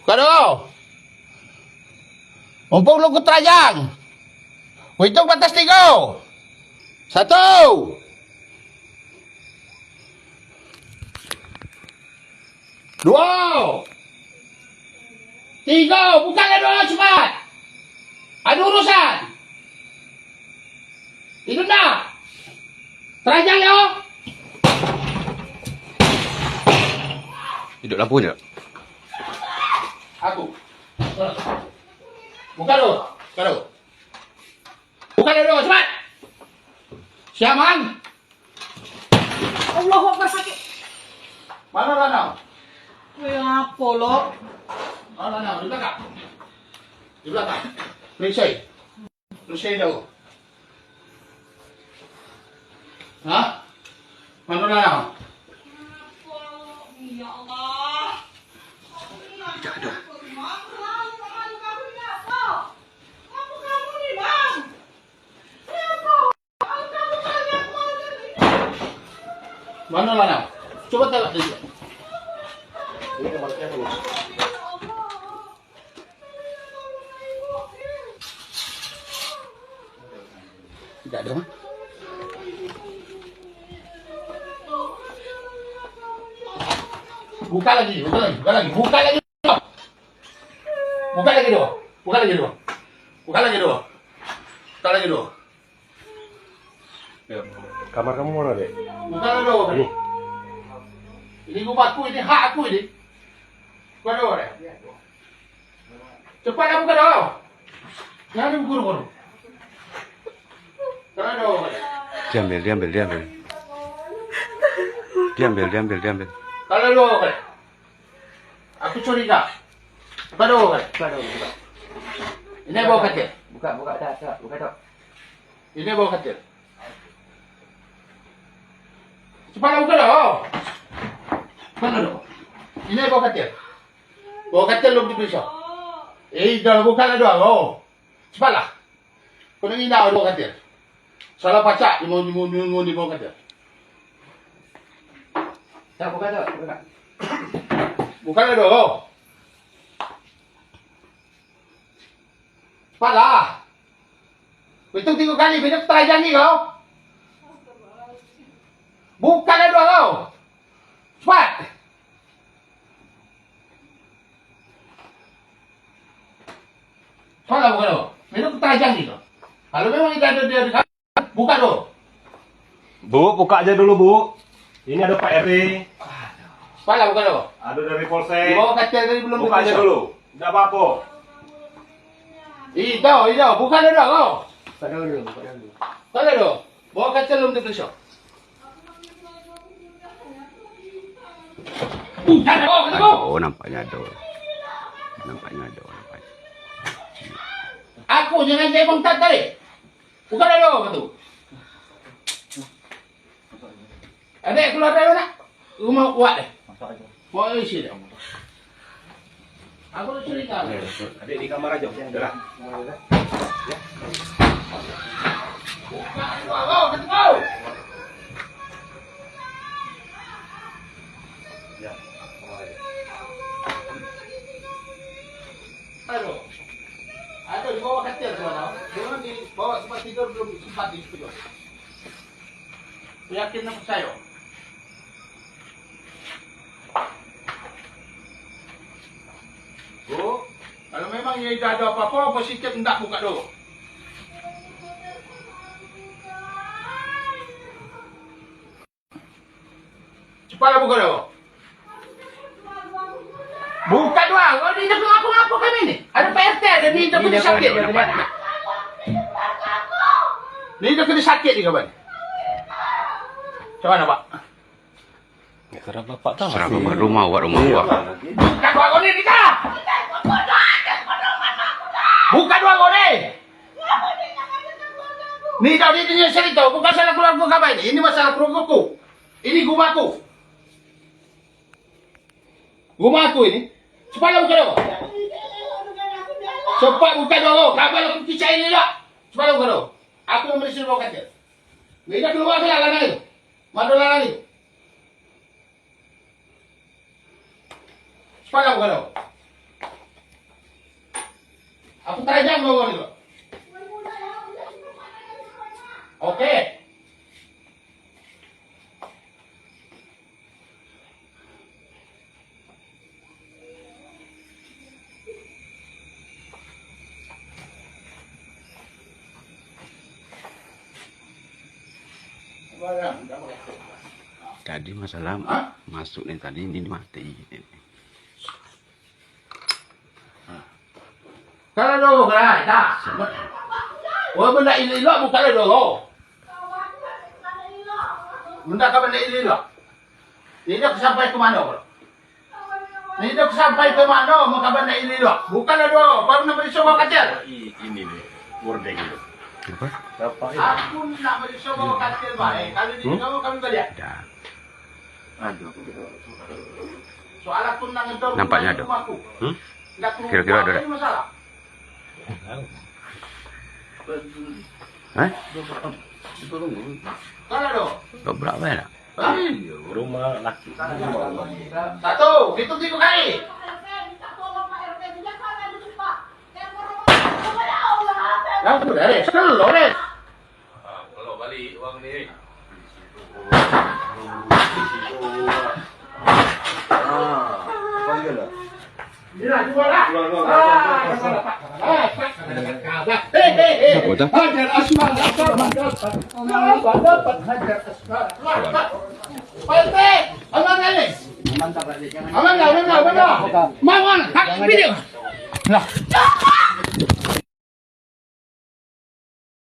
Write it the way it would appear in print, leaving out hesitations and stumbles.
Kado. Mumpung lungkut terajang. Hitung batas 3. 1. 2. 3. Bukalah doa cepat. Ada urusan. Itu nak. Terajang yo. Hidup lampunya. Aku. Buka dulu. Buka dulu. Buka dulu cepat. Siaman. Allah Akbar sakit. Mana Rana? Apa lo? Mana Rana? Di belakang. Di belakang. Perisai. Perisai dulu. Hah? Mana Rana? Ya Allah. Tidak ada. Mana Rana? Coba tengok dulu. Ini kamar siapa nih? Tidak ada. Buka lagi, buka lagi, buka lagi, buka lagi. Buka lagi dulu. Buka lagi dulu. Buka lagi dulu. Buka lagi dulu. Kamar kamu mana, Dek? Buka lagi dulu. Ini. Ini rumahku, ini hak aku ini. Buka dulu deh. Cepatlah buka dulu. Jangan diburu-buru. Buka dulu. Diambil. Diambil. Kalau dulu kan, aku curiga. Buka dulu kan. Buka dong, buka. Ini bawa katil. Buka, dah, buka dong. Ini bawa katil. Cepatlah buka dulu. Buka dulu. Ini bawa katil. Bawa katil belum diperiksa. Dah buka dulu. Cepatlah. Kau nak indah bawa katil. Salah pacak, mau bawa katil. Dah, buka dong, buka. Buka dulu. Cepatlah. Hitung 3 kali, bina terajang ni kau. Buka dulu. Cepat. Cepatlah buka dulu. Bina terajang ni kau. Kalau memang kita ada dia di sana, buka dulu. Bu, buka aja dulu, Bu. Ini ada Pak RT, Cepatlah buka dulu. ada dari Polsek. Di bawah katil tadi belum Buka aja diperiksa. dulu. Tidak apa-apa. Itu. Buka dulu kau. Buka dulu, buka dulu. Buka dulu. Bawah katil belum diperiksa. Jangan kau, kata kau. Oh, nampaknya ada. Aku jangan saya bangkat tadi. Buka dulu kata. Adik keluar dulu nak. Rumah kuat deh. Mau isi deh. Aku nak cerita. Adik di kamar aja. Udah lah. Kau, kata kau. Ya. Aduh. Aduh di bawah katil tu nak. Jangan di bawah tempat tidur belum sempat disetuju. Yakin nak percaya? Bu, kalau memang ia dah ada apa-apa, positif hendak buka dulu. Cepatlah buka dulu. Buka dulu. Kau ni dah ngaku-ngaku kami ni. Ada PRT, ada ni dah kena sakit. Ni dah kena sakit ni kawan. Macam mana Pak? Ya, karena Bapak tahu. Serang buat rumah gua. Buka dua kau ni, Nika! Buka dua kau ni! Ni dah dia punya cerita, bukan salah keluarga kau ini. Ini masalah keluarga ku. Ini rumahku. Rumahku ini. Cepatlah buka dulu. Cepat buka dulu. Kabar aku percaya ni tak? Cepatlah buka dulu. Aku yang merisi bawa katil. Ni dah keluar salah lanang itu. Mana lanang itu? Cepatlah buka dulu. Aku tanya mau itu. Oke. Tadi masalah Hah? masuk nih tadi ini mati. Kalau dulu kan, dah. Wah benda ini lo bukan dulu. Benda apa benda ini lo? Ini dah sampai ke mana bro? Ini dah sampai ke mana? Muka benda ini lo? Bukan dulu. Baru nak beri semua kacil. Ini nih, gordeng itu. Apa? Berapa Aku nak beri semua kacil baik. Kalau di kamu kami balik. Dah. Aduh. Soal aku nak ngetor Nampaknya ada. rumahku. Hmm? Nggak keluar Kira-kira ada. ini masalah. Hah? Kalau dong. Kau berapa ya? Rumah laki. Satu, hitung 3 kali. Yang sudah res, telur res. Kalau balik uang ni. Inilah dua lah. Apa tu? Hajar asmar dapat. Dapat hajar asmar. Pante, aman ni. Aman dah, aman dah. Mana? Hak video. Lah.